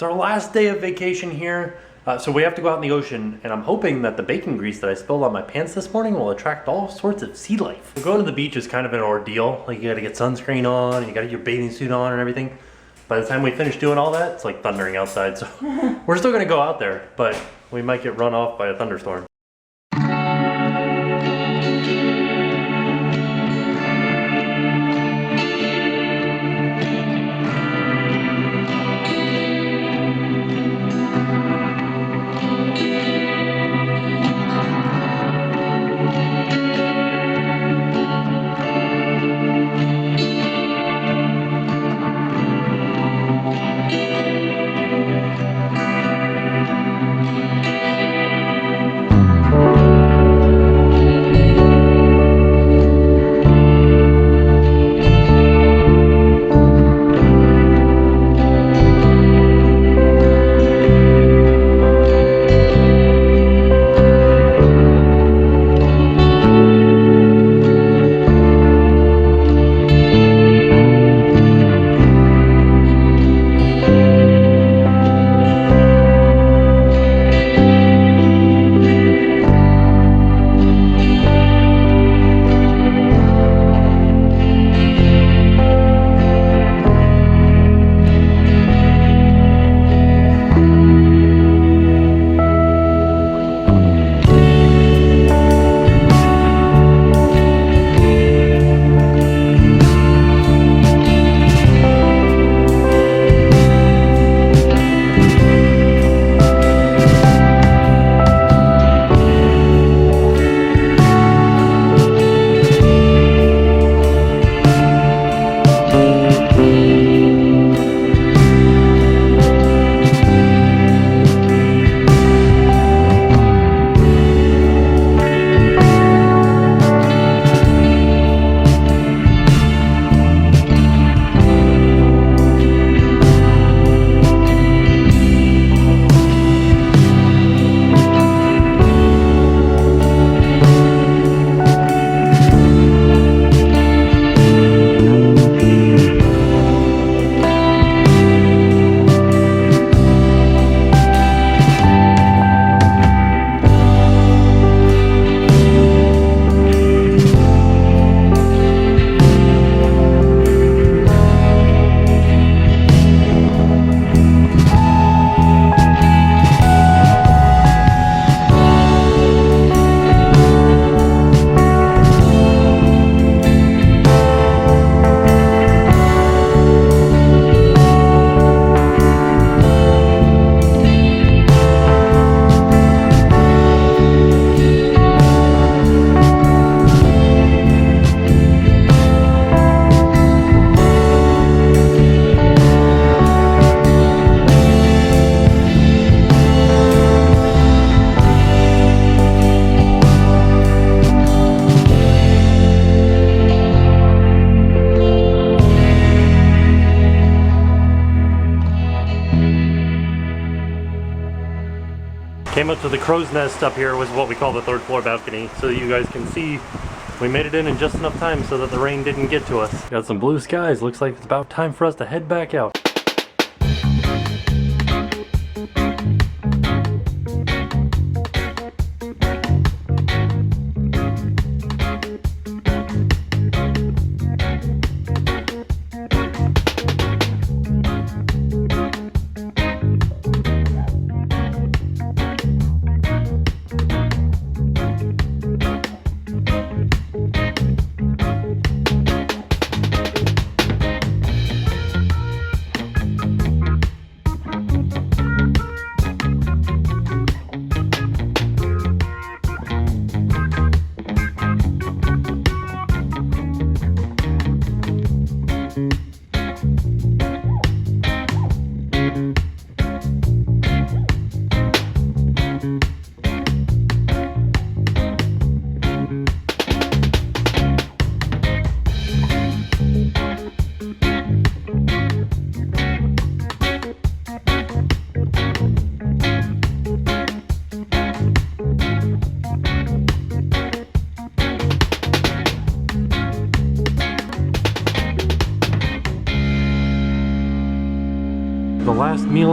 It's our last day of vacation here, so we have to go out in the ocean, and I'm hoping that the bacon grease that I spilled on my pants this morning will attract all sorts of sea life. Going to the beach is kind of an ordeal. Like, you gotta get sunscreen on, and you gotta get your bathing suit on and everything. By the time we finish doing all that, it's like thundering outside, so we're still gonna go out there, but we might get run off by a thunderstorm. Came up to the crow's nest up here, was what we call the third floor balcony, so that you guys can see we made it in just enough time so that the rain didn't get to us. Got some blue skies. Looks like it's about time for us to head back out.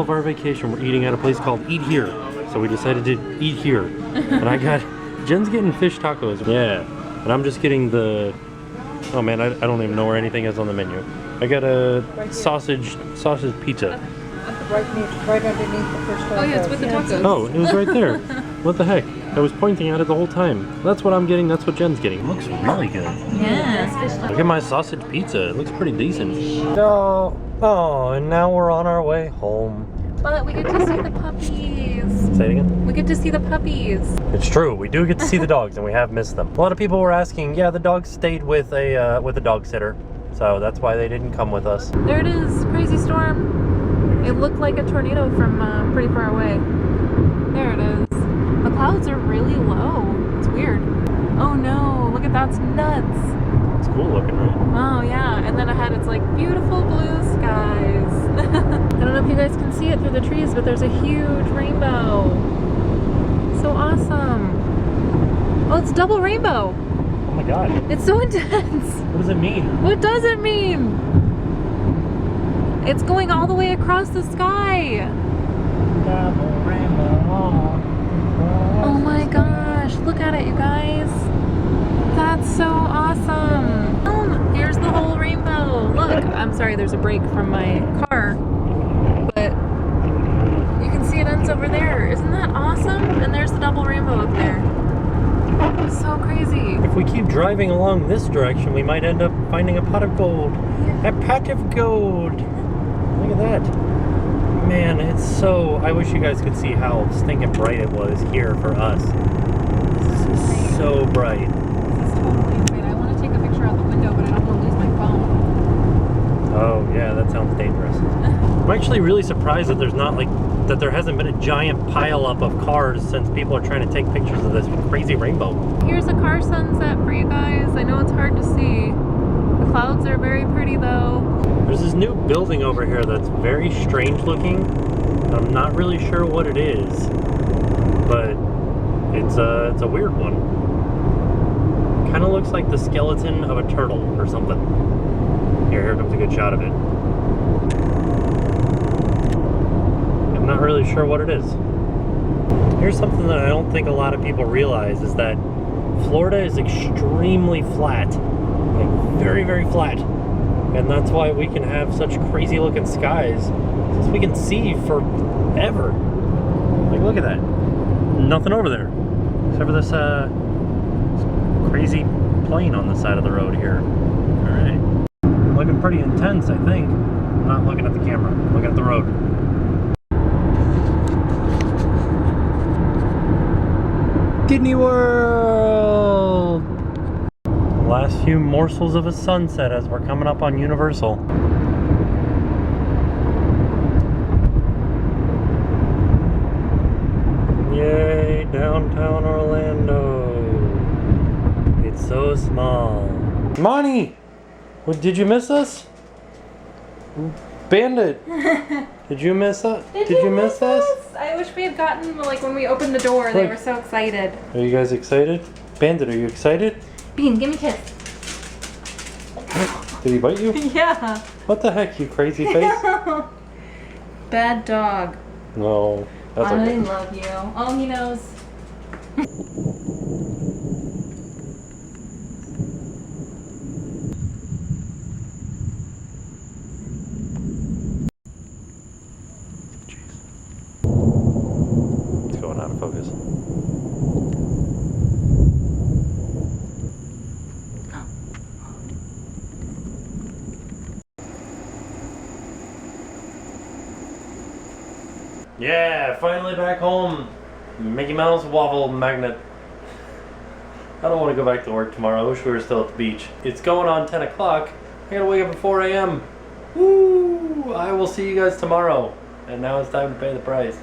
of our vacation, we're eating at a place called Eat Here. So we decided to eat here. And I got, Jen's getting fish tacos. Yeah. And I'm just getting the, oh man, I don't even know where anything is on the menu. I got a sausage pizza. Right underneath the first one. Oh yeah, it's with the tacos. Oh, it was right there. What the heck? I was pointing at it the whole time. That's what I'm getting, that's what Jen's getting. It looks really good. Yeah. Look at my sausage pizza. It looks pretty decent. Oh, and now we're on our way home. But we get to see the puppies. Say it again? We get to see the puppies. It's true. We do get to see the dogs, and we have missed them. A lot of people were asking, yeah, the dogs stayed with a dog sitter. So that's why they didn't come with us. There it is. Crazy storm. It looked like a tornado from pretty far away. There it is. The clouds are really low. It's weird. Oh no, look at that's nuts. It's cool looking, right? Oh yeah, and then ahead it's like beautiful blue skies. I don't know if you guys can see it through the trees, but there's a huge rainbow. So awesome. Oh, it's double rainbow. Oh my god. It's so intense. What does it mean? What does it mean? It's going all the way across the sky. Double rainbow. Oh my gosh, look at it, you guys. That's so awesome. Here's the whole rainbow. Look, I'm sorry, there's a break from my car, but you can see it ends over there. Isn't that awesome? And there's the double rainbow up there. So crazy. If we keep driving along this direction, we might end up finding a pot of gold. A pot of gold. Look at that. Man, it's so... I wish you guys could see how stinking bright it was here for us. This is so bright. This is totally insane. I want to take a picture out the window, but I don't want to lose my phone. Oh, yeah, that sounds dangerous. I'm actually really surprised that there's not, like, that there hasn't been a giant pileup of cars since people are trying to take pictures of this crazy rainbow. Here's a car sunset for you guys. I know it's hard to see. The clouds are very pretty though. There's this new building over here that's very strange looking. I'm not really sure what it is, but it's a weird one. Kind of looks like the skeleton of a turtle or something. Here comes a good shot of it. I'm not really sure what it is. Here's something that I don't think a lot of people realize is that Florida is extremely flat. Like very, very flat. And that's why we can have such crazy looking skies, since we can see forever. Like, look at that. Nothing over there. Except for this crazy plane on the side of the road here. Alright. Looking pretty intense, I think. I'm not looking at the camera. I'm looking at the road. Disney World! Last few morsels of a sunset as we're coming up on Universal. Yay, downtown Orlando. It's so small. Monty! Did you miss us? Bandit! Did you miss us? Did you miss us? I wish we had gotten, like, when we opened the door, they were so excited. Are you guys excited? Bandit, are you excited? Bean, give me a kiss. Did he bite you? Yeah. What the heck, you crazy face? Bad dog. No, that's okay. I love you. Oh, he knows. It's going out of focus. Yeah, finally back home. Mickey Mouse waffle magnet. I don't want to go back to work tomorrow. I wish we were still at the beach. It's going on 10 o'clock. I gotta wake up at 4 a.m. Woo! I will see you guys tomorrow. And now it's time to pay the price.